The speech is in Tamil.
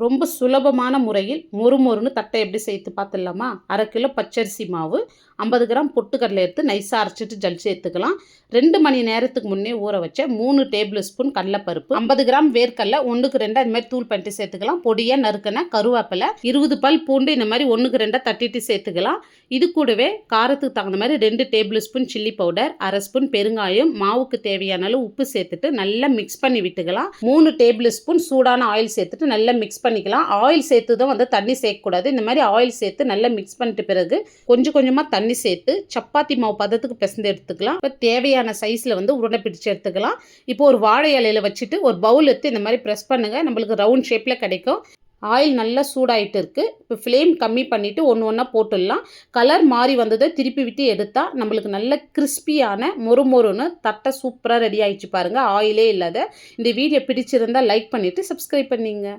ரொம்ப சுலபமான முறையில் மொறுமொறுன்னு தட்டை எப்படி சேர்த்து பார்த்துடலாமா? 1/2 கிலோ பச்சரிசி மாவு, 50 கிராம் பொட்டுக்கடலை எடுத்து நைஸாக அரைச்சிட்டு ஜலிச்சு சேர்த்துக்கலாம். 2 மணி நேரத்துக்கு முன்னே ஊற வச்ச 3 டேபிள் ஸ்பூன் கடலைப்பருப்பு, 50 கிராம் வேர்க்கடலை 1க்கு 2 அது மாதிரி தூள் பண்ணிட்டு சேர்த்துக்கலாம். பொடியாக நறுக்கின கருவேப்பிலை, 20 பல் பூண்டு இந்த மாதிரி 1க்கு 2 தட்டிட்டு சேர்த்துக்கலாம். இது கூடவே காரத்துக்கு தகுந்த மாதிரி 2 table spoon chilli powder, 1/2 spoon பெருங்காயம், மாவுக்கு தேவையான அளவு உப்பு சேர்த்துட்டு நல்லா மிக்ஸ் பண்ணி விட்டுக்கலாம். 3 டேபிள் ஸ்பூன் சூடான ஆயில் சேர்த்துட்டு நல்லா மிக்ஸ் பண்ணிக்கலாம். ஆயில் சேர்த்து தான் தண்ணி சேர்க்கக்கூடாது. இந்த மாதிரி ஆயில் சேர்த்து நல்லா மிக்ஸ் பண்ணிட்ட பிறகு கொஞ்சம் கொஞ்சமாக தண்ணி சேர்த்து சப்பாத்தி மாவு பதத்துக்கு பிசைந்து எடுத்துக்கலாம். இப்போ தேவையான சைஸில் உருண்டை பிடிச்சு எடுத்துக்கலாம். இப்போ ஒரு வாழை இலையில வச்சுட்டு ஒரு பவுல் எடுத்து இந்த மாதிரி ப்ரெஸ் பண்ணுங்கள். நம்மளுக்கு ரவுண்ட் ஷேப்பில் கிடைக்கும். ஆயில் நல்லா சூடாயிட்டு இருக்குது. இப்போ ஃப்ளேம் கம்மி பண்ணிவிட்டு ஒன்றா போட்டுடலாம். கலர் மாறி வந்ததை திருப்பி விட்டு எடுத்தால் நம்மளுக்கு நல்ல கிறிஸ்பியான மொறுமொறுன்னு தட்டை சூப்பராக ரெடி ஆகிடுச்சு பாருங்கள், ஆயிலே இல்லாத. இந்த வீடியோ பிடிச்சிருந்தால் லைக் பண்ணிவிட்டு சப்ஸ்கிரைப் பண்ணிங்க.